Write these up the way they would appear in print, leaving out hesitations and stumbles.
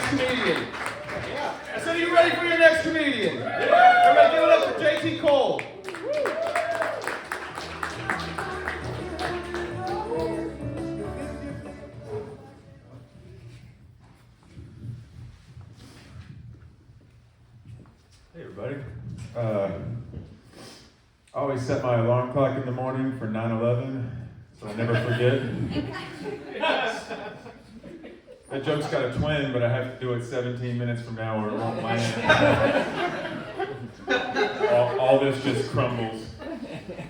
next comedian? Yeah. I said, are you ready for your next comedian? Yeah. Everybody give it up for JT Cole. Hey everybody. I always set my alarm clock in the morning for 9/11, so I never forget. That joke's got a twin, but I have to do it 17 minutes from now or it won't land. all this just crumbles,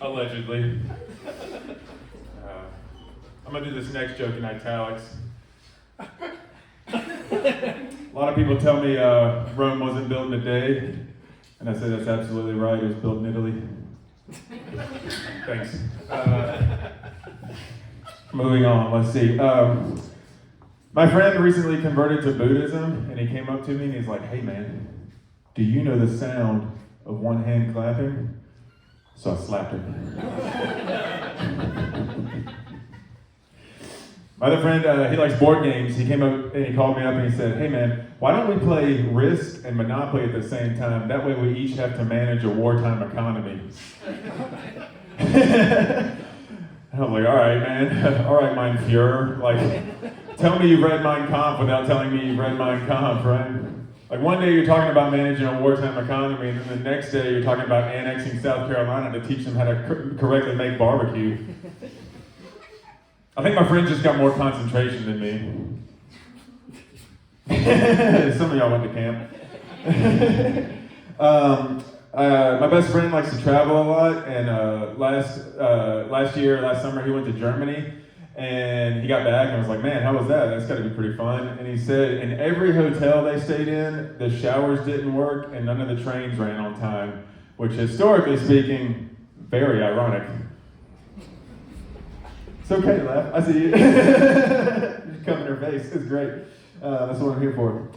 allegedly. I'm gonna do this next joke in italics. A lot of people tell me Rome wasn't built in a day, and I say that's absolutely right. It was built in Italy. Thanks. Moving on, let's see. My friend recently converted to Buddhism, and he came up to me and he's like, "Hey man, do you know the sound of one hand clapping?" So I slapped him. My other friend, he likes board games. He came up and he called me up and he said, "Hey man, why don't we play Risk and Monopoly at the same time? That way we each have to manage a wartime economy." And I'm like, "All right, man. All right, Mein Fuhrer. Like, tell me you've read Mein Kampf without telling me you've read Mein Kampf, right? Like one day you're talking about managing a wartime economy, and then the next day you're talking about annexing South Carolina to teach them how to correctly make barbecue." I think my friend just got more concentration than me. Some of y'all went to camp. My best friend likes to travel a lot, and last summer he went to Germany, and he got back and I was like, "Man, how was that? That's got to be pretty fun." And he said, in every hotel they stayed in, the showers didn't work and none of the trains ran on time, which historically speaking, very ironic. It's okay to laugh. I see you. Just come in her face. It's great. That's what I'm here for.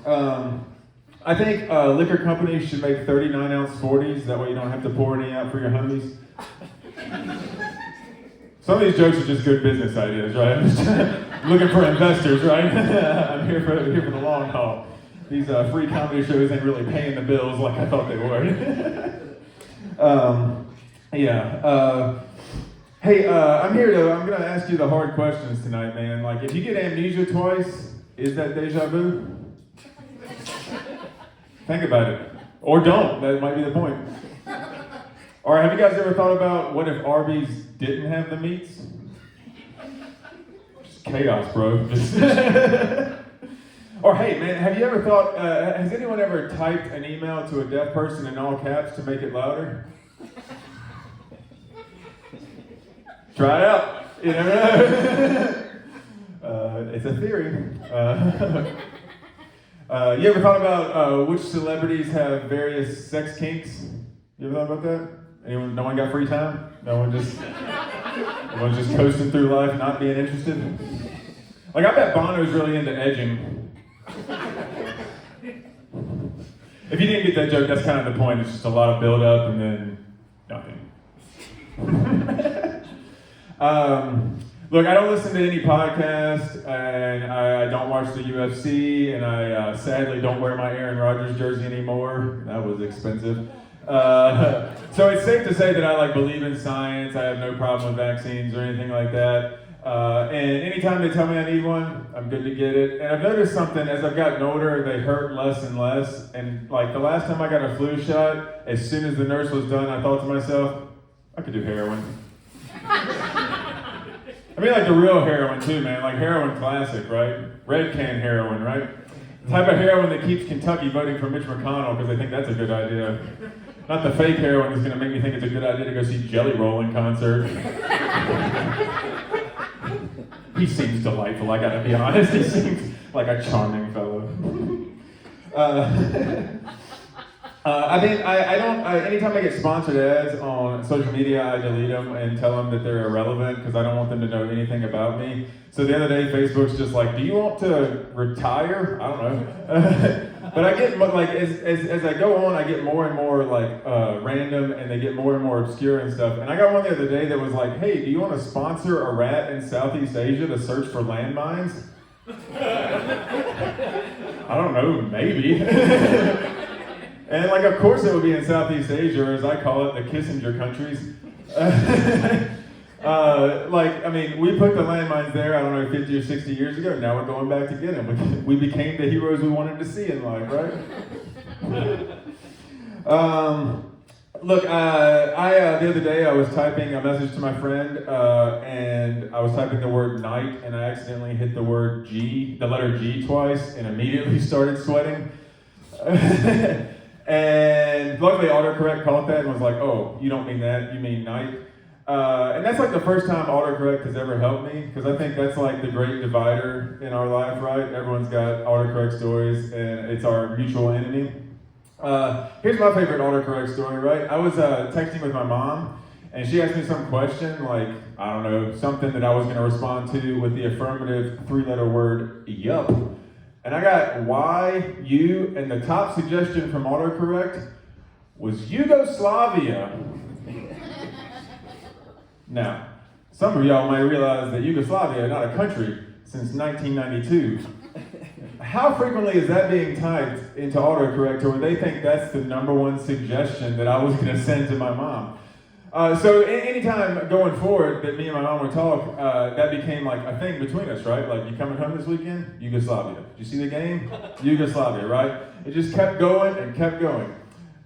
I think liquor companies should make 39-ounce 40s. That way you don't have to pour any out for your homies. Some of these jokes are just good business ideas, right? I'm looking for investors, right? I'm here for the long haul. These free comedy shows ain't really paying the bills like I thought they would. Hey, I'm going to ask you the hard questions tonight, man. Like, if you get amnesia twice, is that deja vu? Think about it. Or don't. That might be the point. Or have you guys ever thought about what if Arby's didn't have the meats? Just chaos, bro. Or hey, man, have you ever thought, has anyone ever typed an email to a deaf person in all caps to make it louder? Try it out. You never know. It's a theory. You ever thought about which celebrities have various sex kinks? You ever thought about that? Anyone? No one got free time? Everyone's just coasting through life, not being interested. Like, I bet Bono's really into edging. If you didn't get that joke, that's kind of the point. It's just a lot of build up and then nothing. Look, I don't listen to any podcast, and I don't watch the UFC, and I sadly don't wear my Aaron Rodgers jersey anymore. That was expensive. So it's safe to say that I believe in science. I have no problem with vaccines or anything like that. And anytime they tell me I need one, I'm good to get it. And I've noticed something, as I've gotten older, they hurt less and less. And the last time I got a flu shot, as soon as the nurse was done, I thought to myself, I could do heroin. I mean, the real heroin too, man. Heroin classic, right? Red can heroin, right? The type of heroin that keeps Kentucky voting for Mitch McConnell because they think that's a good idea. Not the fake heroin that's going to make me think it's a good idea to go see Jelly Roll in concert. He seems delightful, I gotta be honest. He seems like a charming fellow. Anytime I get sponsored ads on social media, I delete them and tell them that they're irrelevant because I don't want them to know anything about me. So the other day, Facebook's just like, "Do you want to retire?" I don't know. But I get, as I go on, I get more and more, random, and they get more and more obscure and stuff. And I got one the other day that was like, "Hey, do you want to sponsor a rat in Southeast Asia to search for landmines?" I don't know, maybe. And like, of course it would be in Southeast Asia, or as I call it, the Kissinger countries. We put the landmines there, I don't know, 50 or 60 years ago. Now we're going back to get them. We became the heroes we wanted to see in life, right? The other day I was typing a message to my friend, and I was typing the word night, and I accidentally hit the letter G twice, and immediately started sweating. And luckily autocorrect caught that and was like, oh, you don't mean that, you mean night. And that's like the first time autocorrect has ever helped me, because I think that's like the great divider in our life, right? Everyone's got autocorrect stories, and it's our mutual enemy. Here's my favorite autocorrect story, right? I was texting with my mom, and she asked me some question, like, I don't know, something that I was going to respond to with the affirmative 3-letter word, yup. And I got Y, U, and the top suggestion from autocorrect was Yugoslavia. Now, some of y'all might realize that Yugoslavia is not a country since 1992. How frequently is that being typed into autocorrect to where they think that's the number one suggestion that I was going to send to my mom? So anytime going forward that me and my mom would talk, that became like a thing between us, right? Like, you coming home this weekend? Yugoslavia. Did you see the game? Yugoslavia, right? It just kept going and kept going.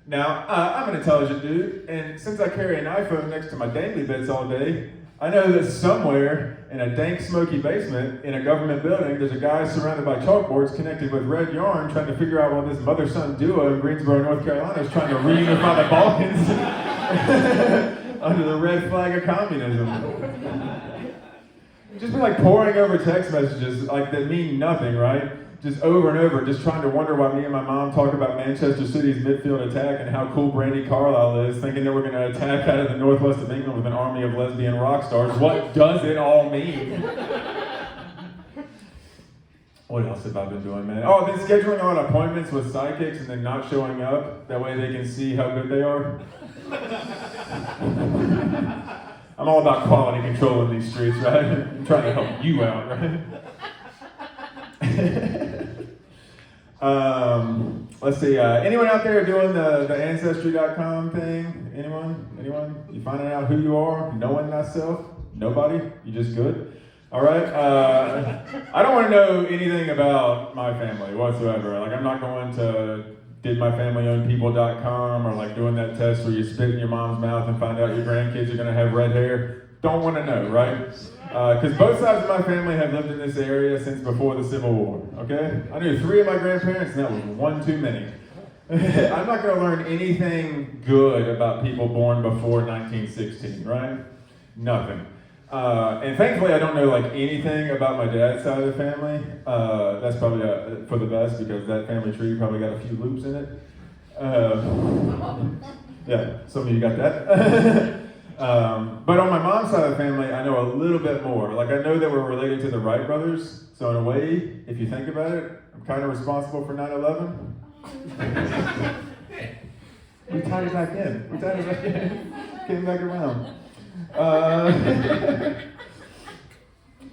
Now, I'm an intelligent dude, and since I carry an iPhone next to my daily beds all day, I know that somewhere in a dank, smoky basement in a government building, there's a guy surrounded by chalkboards connected with red yarn trying to figure out why this mother-son duo in Greensboro, North Carolina is trying to reunify the Balkans under the red flag of communism. Just be like poring over text messages like that mean nothing, right? Just over and over, just trying to wonder why me and my mom talk about Manchester City's midfield attack and how cool Brandy Carlisle is, thinking that we're going to attack out of the northwest of England with an army of lesbian rock stars. What does it all mean? What else have I been doing, man? Oh, I've been scheduling on appointments with psychics and then not showing up. That way they can see how good they are. I'm all about quality control in these streets, right? I'm trying to help you out, right? Let's see, anyone out there doing the Ancestry.com thing? Anyone? You finding out who you are? Knowing thyself? Nobody? You just good? All right. I don't want to know anything about my family whatsoever. Like, I'm not going to didmyfamilyownpeople.com or like doing that test where you spit in your mom's mouth and find out your grandkids are going to have red hair. Don't want to know, right? Because both sides of my family have lived in this area since before the Civil War, okay? I knew 3 of my grandparents, and that was 1 too many. I'm not going to learn anything good about people born before 1916, right? Nothing. And thankfully, I don't know like anything about my dad's side of the family. That's probably for the best, because that family tree probably got a few loops in it. Yeah, some of you got that. But on my mom's side of the family, I know a little bit more. Like, I know that we're related to the Wright brothers. So in a way, if you think about it, I'm kind of responsible for 9/11. We tied it back in. Came back around.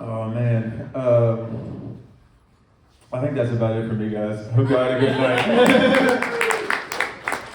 Oh man. I think that's about it for me, guys. Hope you had a good night.